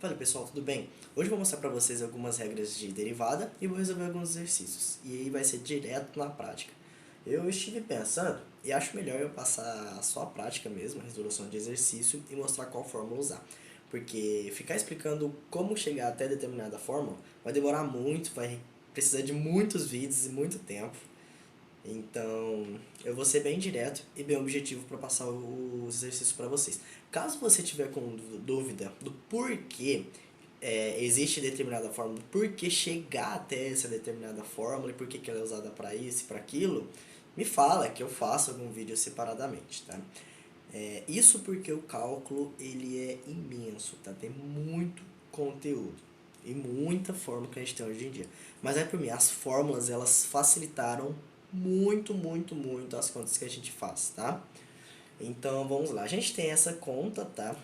Fala pessoal, tudo bem? Hoje eu vou mostrar para vocês algumas regras de derivada e vou resolver alguns exercícios. E aí vai ser direto na prática. Eu estive pensando e acho melhor eu passar só a prática mesmo, a resolução de exercício e mostrar qual fórmula usar. Porque ficar explicando como chegar até determinada fórmula vai demorar muito, vai precisar de muitos vídeos e muito tempo. Então, eu vou ser bem direto e bem objetivo para passar os exercícios para vocês. Caso você tiver com dúvida do porquê existe determinada fórmula, por que chegar até essa determinada fórmula e por que ela é usada para isso e para aquilo, me fala que eu faço algum vídeo separadamente, tá? Isso porque o cálculo ele é imenso, tá? Tem muito conteúdo e muita fórmula que a gente tem hoje em dia. Mas é por mim, as fórmulas elas facilitaram muito as contas que a gente faz, tá? Então vamos lá, a gente tem essa conta, tá?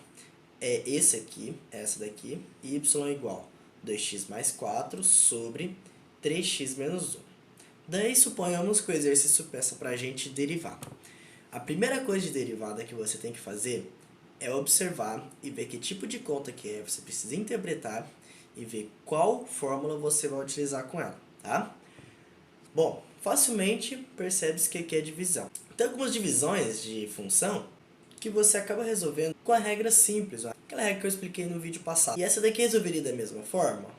Esse aqui, essa daqui, y igual 2x mais 4 sobre 3x menos 1. Daí suponhamos que o exercício peça para a gente derivar. A primeira coisa de derivada que você tem que fazer é observar e ver que tipo de conta que é, você precisa interpretar e ver qual fórmula você vai utilizar com ela, tá? Bom, facilmente percebe-se que aqui é divisão. Tem algumas divisões de função que você acaba resolvendo com a regra simples, aquela regra que eu expliquei no vídeo passado. E essa daqui resolveria da mesma forma?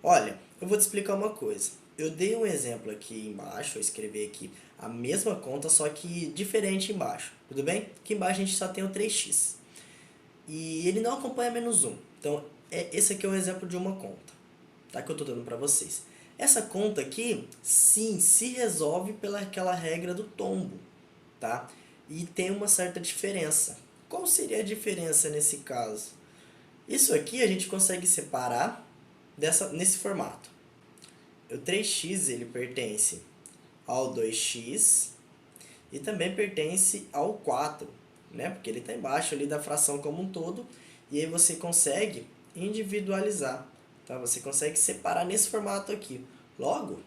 Olha, eu vou te explicar uma coisa. Eu dei um exemplo aqui embaixo, eu escrevi aqui a mesma conta, só que diferente embaixo, tudo bem? Aqui embaixo a gente só tem o 3x. E ele não acompanha menos 1. Então, esse aqui é um exemplo de uma conta, tá? Que eu estou dando para vocês. Essa conta aqui, sim, se resolve pelaquela regra do tombo, tá? E tem uma certa diferença. Qual seria a diferença nesse caso? Isso aqui a gente consegue separar nesse formato. O 3x ele pertence ao 2x e também pertence ao 4, né? Porque ele está embaixo ali da fração como um todo e aí você consegue individualizar, tá? Você consegue separar nesse formato aqui. Logo,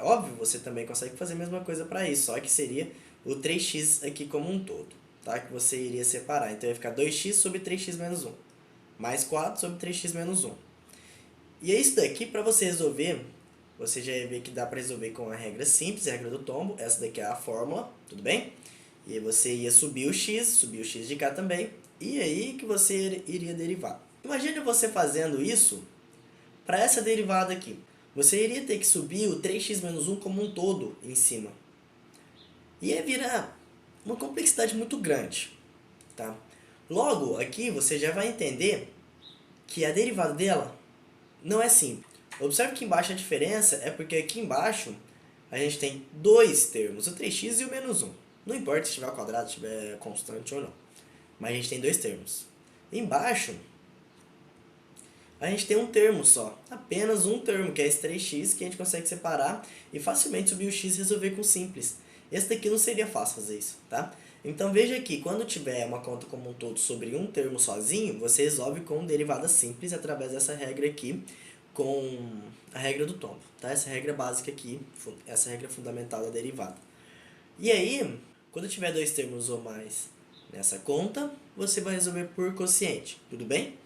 óbvio, você também consegue fazer a mesma coisa para isso, só que seria o 3x aqui como um todo, tá? Que você iria separar. Então, ia ficar 2x sobre 3x menos 1, mais 4 sobre 3x menos 1. E é isso daqui, para você resolver, você já ia ver que dá para resolver com a regra simples, a regra do tombo. Essa daqui é a fórmula, tudo bem? E aí você ia subir o x de cá também, e aí que você iria derivar. Imagine você fazendo isso para essa derivada aqui. Você iria ter que subir o 3x menos 1 como um todo em cima. E aí virar uma complexidade muito grande, tá? Logo, aqui você já vai entender que a derivada dela não é simples. Observe que embaixo a diferença é porque aqui embaixo a gente tem dois termos, o 3x e o menos 1. Não importa se estiver ao quadrado, se estiver constante ou não. Mas a gente tem dois termos. Embaixo a gente tem um termo só, apenas um termo, que é esse 3x, que a gente consegue separar e facilmente subir o x e resolver com simples. Esse daqui não seria fácil fazer isso, tá? Então veja aqui, quando tiver uma conta como um todo sobre um termo sozinho, você resolve com derivada simples através dessa regra aqui, com a regra do tombo, tá? Essa regra básica aqui, essa regra fundamental da derivada. E aí, quando tiver dois termos ou mais nessa conta, você vai resolver por quociente, tudo bem?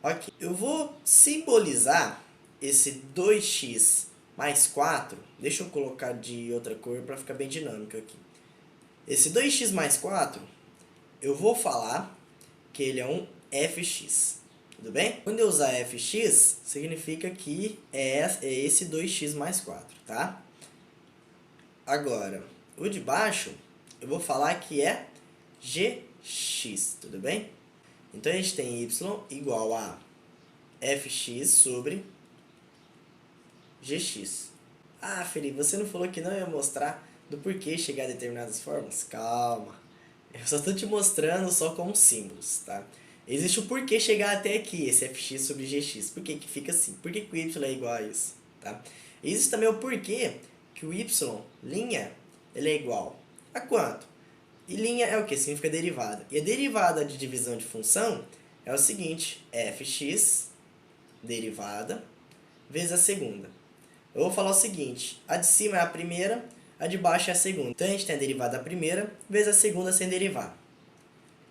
Ok, eu vou simbolizar esse 2x mais 4, deixa eu colocar de outra cor para ficar bem dinâmico aqui. Esse 2x mais 4, eu vou falar que ele é um fx, tudo bem? Quando eu usar fx, significa que é esse 2x mais 4, tá? Agora, o de baixo, eu vou falar que é gx, tudo bem? Então, a gente tem y igual a fx sobre gx. Ah, Felipe, você não falou que não ia mostrar do porquê chegar a determinadas formas? Calma, eu só estou te mostrando só como símbolos, tá? Existe o porquê chegar até aqui, esse fx sobre gx. Por que que fica assim? Por que que o y é igual a isso? Tá? Existe também o porquê que o y, linha, ele é igual a quanto? E linha é o que? Significa derivada. E a derivada de divisão de função é o seguinte, fx, derivada, vezes a segunda. Eu vou falar o seguinte, a de cima é a primeira, a de baixo é a segunda. Então, a gente tem a derivada da primeira vezes a segunda sem derivar.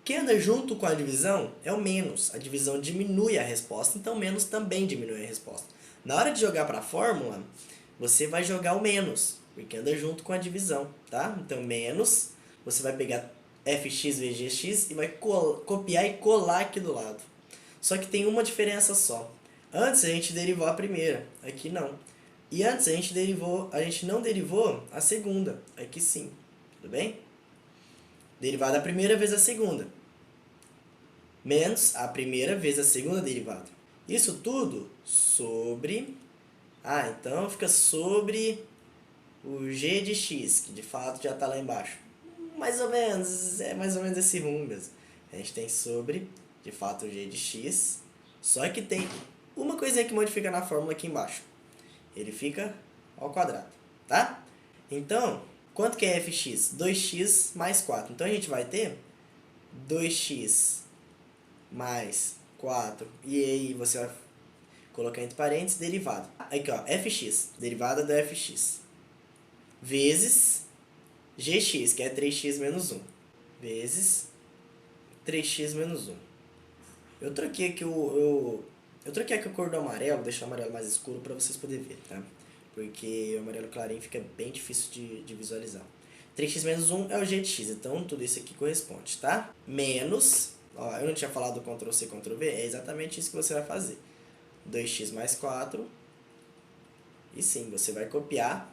que anda junto com a divisão é o menos. A divisão diminui a resposta, então menos também diminui a resposta. Na hora de jogar para a fórmula, você vai jogar o menos, porque anda junto com a divisão, tá? Então menos, você vai pegar fx vezes gx e vai copiar e colar aqui do lado. Só que tem uma diferença só. Antes a gente derivou a primeira, aqui não. E antes a gente não derivou a segunda, aqui sim. Tudo bem? Derivada a primeira vezes a segunda. Menos a primeira vezes a segunda derivada. Isso tudo sobre... então fica sobre o g de x, que de fato já está lá embaixo. Mais ou menos, é mais ou menos esse rumo mesmo. A gente tem sobre, de fato, o g de x, só que tem uma coisinha que modifica na fórmula aqui embaixo. Ele fica ao quadrado, tá? Então, quanto que é fx? 2x mais 4. Então, a gente vai ter 2x mais 4. E aí, você vai colocar entre parênteses, derivada. Aqui, ó, fx, derivada do fx. Vezes gx, que é 3x menos 1. Vezes 3x menos 1. Eu troquei aqui a cor do amarelo, vou deixar o amarelo mais escuro para vocês poderem ver, tá? Porque o amarelo clarinho fica bem difícil de visualizar. 3x menos 1 é o g de x, então tudo isso aqui corresponde, tá? Menos, ó, eu não tinha falado do Ctrl+C, Ctrl+V, é exatamente isso que você vai fazer. 2x mais 4, e sim, você vai copiar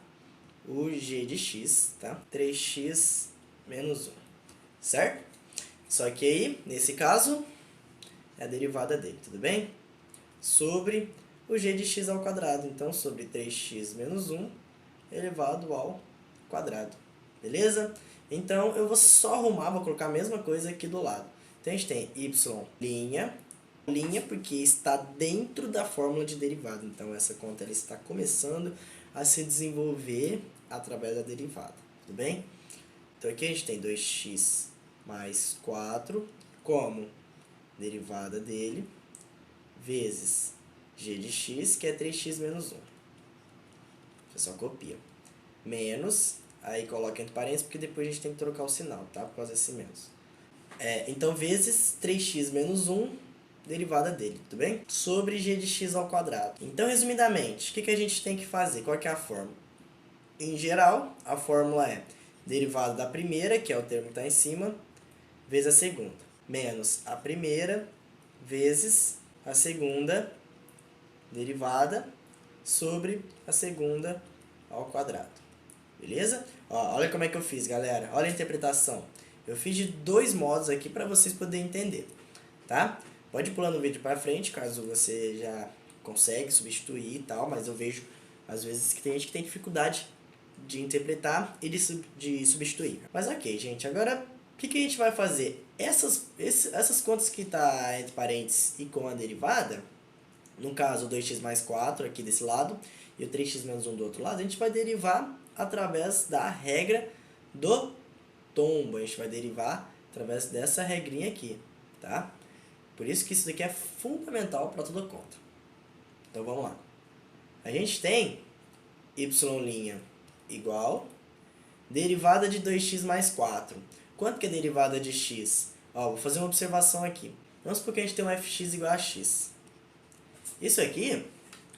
o g de x, tá? 3x menos 1, certo? Só que aí, nesse caso, é a derivada dele, tudo bem? Sobre o g de x ao quadrado. Então, sobre 3x menos 1 elevado ao quadrado. Beleza? Então, eu vou só arrumar, vou colocar a mesma coisa aqui do lado. Então, a gente tem y' linha porque está dentro da fórmula de derivada. Então, essa conta ela está começando a se desenvolver através da derivada. Tudo bem? Então, aqui a gente tem 2x mais 4 como derivada dele, vezes g de x, que é 3x menos 1. Você só copia. Menos, aí coloca entre parênteses, porque depois a gente tem que trocar o sinal, tá? Por causa desse menos. Então, vezes 3x menos 1, derivada dele, tudo bem? Sobre g de x ao quadrado. Então, resumidamente, o que a gente tem que fazer? Qual que é a fórmula? Em geral, a fórmula é derivada da primeira, que é o termo que está em cima, vezes a segunda. Menos a primeira vezes a segunda derivada sobre a segunda ao quadrado. Beleza? Ó, olha como é que eu fiz, galera. Olha a interpretação. Eu fiz de dois modos aqui para vocês poderem entender, tá? Pode ir pulando o vídeo para frente, caso você já consegue substituir e tal, mas eu vejo, às vezes, que tem gente que tem dificuldade de interpretar e de substituir. Mas ok, gente, agora o que a gente vai fazer? Essas contas que tá entre parênteses e com a derivada, no caso o 2x mais 4 aqui desse lado e o 3x menos 1 do outro lado, a gente vai derivar através da regra do tombo. A gente vai derivar através dessa regrinha aqui, tá? Por isso que isso daqui é fundamental para toda conta. Então vamos lá. A gente tem y' igual derivada de 2x mais 4. Quanto que é derivada de x? Ó, vou fazer uma observação aqui. Vamos supor que a gente tem um fx igual a x. Isso aqui,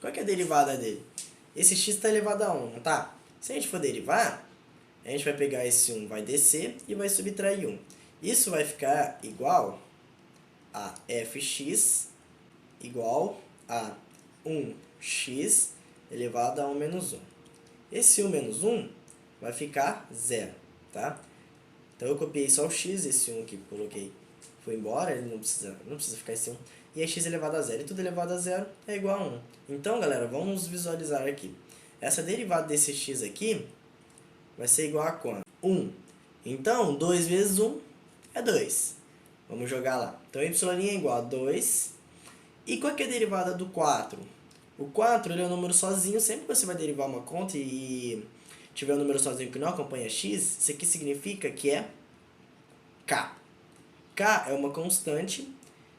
qual que é a derivada dele? Esse x está elevado a 1, não tá? Se a gente for derivar, a gente vai pegar esse 1, vai descer e vai subtrair 1. Isso vai ficar igual a fx igual a 1x elevado a 1 menos 1. Esse 1 menos 1 vai ficar 0, tá? Então, eu copiei só o x, esse 1 que coloquei foi embora, ele não precisa ficar esse 1. E é x elevado a 0, e tudo elevado a 0 é igual a 1. Então, galera, vamos visualizar aqui. Essa derivada desse x aqui vai ser igual a quanto? 1. Então, 2 vezes 1 é 2. Vamos jogar lá. Então, y' é igual a 2. E qual que é a derivada do 4? O 4 ele é um número sozinho. Sempre que você vai derivar uma conta e tiver um número sozinho que não acompanha x, isso aqui significa que é k. K é uma constante.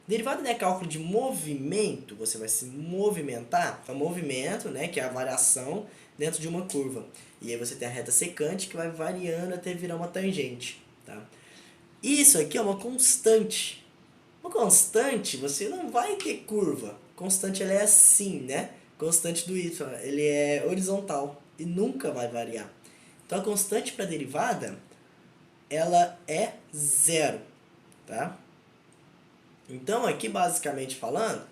Derivada de cálculo de movimento, você vai se movimentar. É o movimento, né, que é a variação dentro de uma curva. E aí você tem a reta secante que vai variando até virar uma tangente, tá? Isso aqui é uma constante. Uma constante, você não vai ter curva. Constante, ela é assim, né? Constante do y, ele é horizontal e nunca vai variar. Então, a constante para a derivada, ela é zero, tá? Então, aqui, basicamente falando,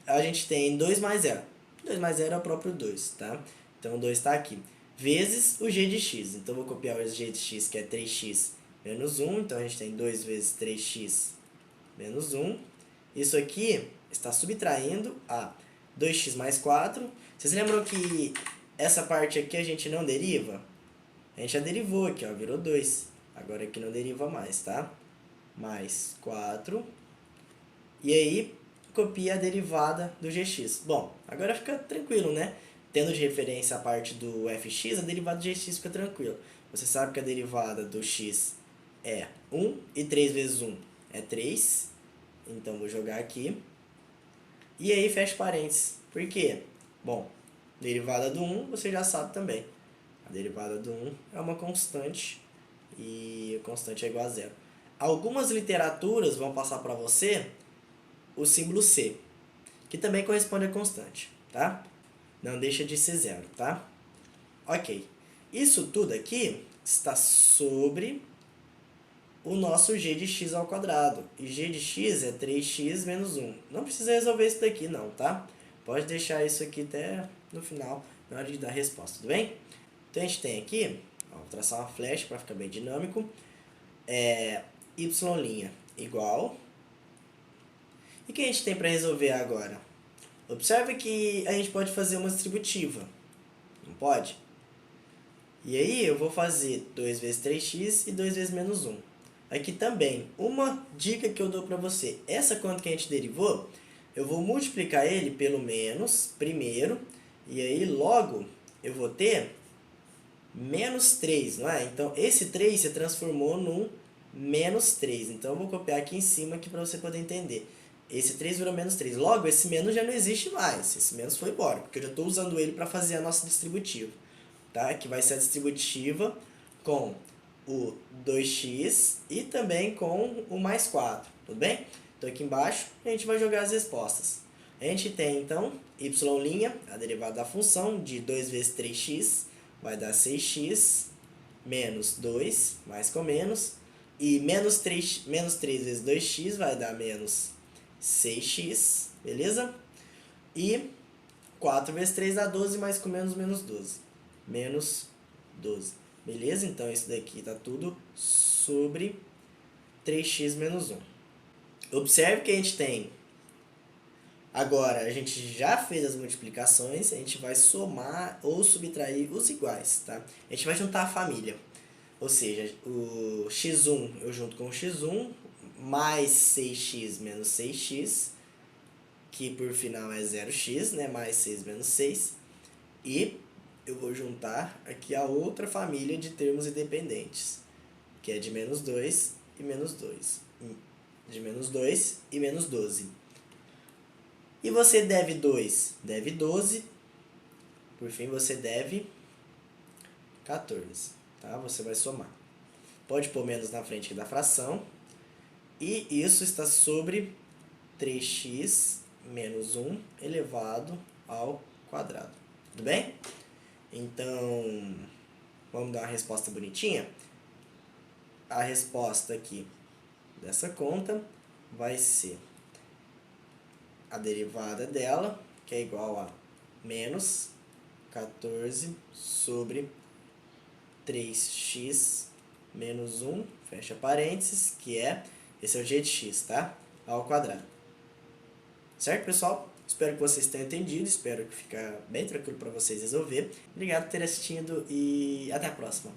a gente tem 2 mais zero. 2 mais zero é o próprio 2, tá? Então, o 2 está aqui. Vezes o g de x. Então, eu vou copiar o g de x, que é 3x menos 1. Então, a gente tem 2 vezes 3x menos 1. Isso aqui está subtraindo a 2x mais 4. Vocês lembram que essa parte aqui a gente não deriva? A gente já derivou aqui, ó, virou 2. Agora aqui não deriva mais, tá? Mais 4. E aí, copia a derivada do gx. Bom, agora fica tranquilo, né? Tendo de referência a parte do fx, a derivada do gx fica tranquilo. Você sabe que a derivada do x é 1 e 3 vezes 1 é 3. Então, vou jogar aqui. E aí, fecha parênteses. Por quê? Bom, derivada do 1 você já sabe também. A derivada do 1 é uma constante e a constante é igual a zero. Algumas literaturas vão passar para você o símbolo C, que também corresponde a constante, tá? Não deixa de ser zero, tá? Ok. Isso tudo aqui está sobre o nosso g de x ao quadrado. E g de x é 3x menos 1. Não precisa resolver isso daqui não, tá? Pode deixar isso aqui até no final, na hora de dar a resposta, tudo bem? Então, a gente tem aqui, ó, vou traçar uma flecha para ficar bem dinâmico. Y' igual. E o que a gente tem para resolver agora? Observe que a gente pode fazer uma distributiva, não pode? E aí eu vou fazer 2 vezes 3x e 2 vezes menos 1. Aqui também, uma dica que eu dou para você. Essa conta que a gente derivou, eu vou multiplicar ele pelo menos primeiro. E aí logo eu vou ter menos 3, não é? Então esse 3 se transformou num menos 3. Então eu vou copiar aqui em cima para você poder entender. Esse 3 virou menos 3. Logo, esse menos já não existe mais. Esse menos foi embora, porque eu já estou usando ele para fazer a nossa distributiva. Tá? Que vai ser a distributiva com o 2x e também com o mais 4. Tudo bem? Então aqui embaixo a gente vai jogar as respostas. A gente tem então y', a derivada da função de 2 vezes 3x, vai dar 6x menos 2, mais com menos. E menos 3 vezes 2x vai dar menos 6x, beleza? E 4 vezes 3 dá 12, mais com menos, menos 12. Menos 12, beleza? Então, isso daqui está tudo sobre 3x menos 1. Observe que a gente tem... Agora, a gente já fez as multiplicações, a gente vai somar ou subtrair os iguais, tá? A gente vai juntar a família. Ou seja, o x1 eu junto com o x1, mais 6x menos 6x, que por final é 0x, né? Mais 6 menos 6. E eu vou juntar aqui a outra família de termos independentes, que é de menos 2 e menos 2. De menos 2 e menos 12. E você deve 2, deve 12. Por fim, você deve 14. Tá? Você vai somar. Pode pôr menos na frente da fração. E isso está sobre 3x menos 1 elevado ao quadrado. Tudo bem? Então, vamos dar uma resposta bonitinha? A resposta aqui dessa conta vai ser a derivada dela, que é igual a menos 14 sobre 3x menos 1, fecha parênteses, que é, esse é o g de x, tá? Ao quadrado. Certo, pessoal? Espero que vocês tenham entendido, espero que fique bem tranquilo para vocês resolver. Obrigado por terem assistido e até a próxima.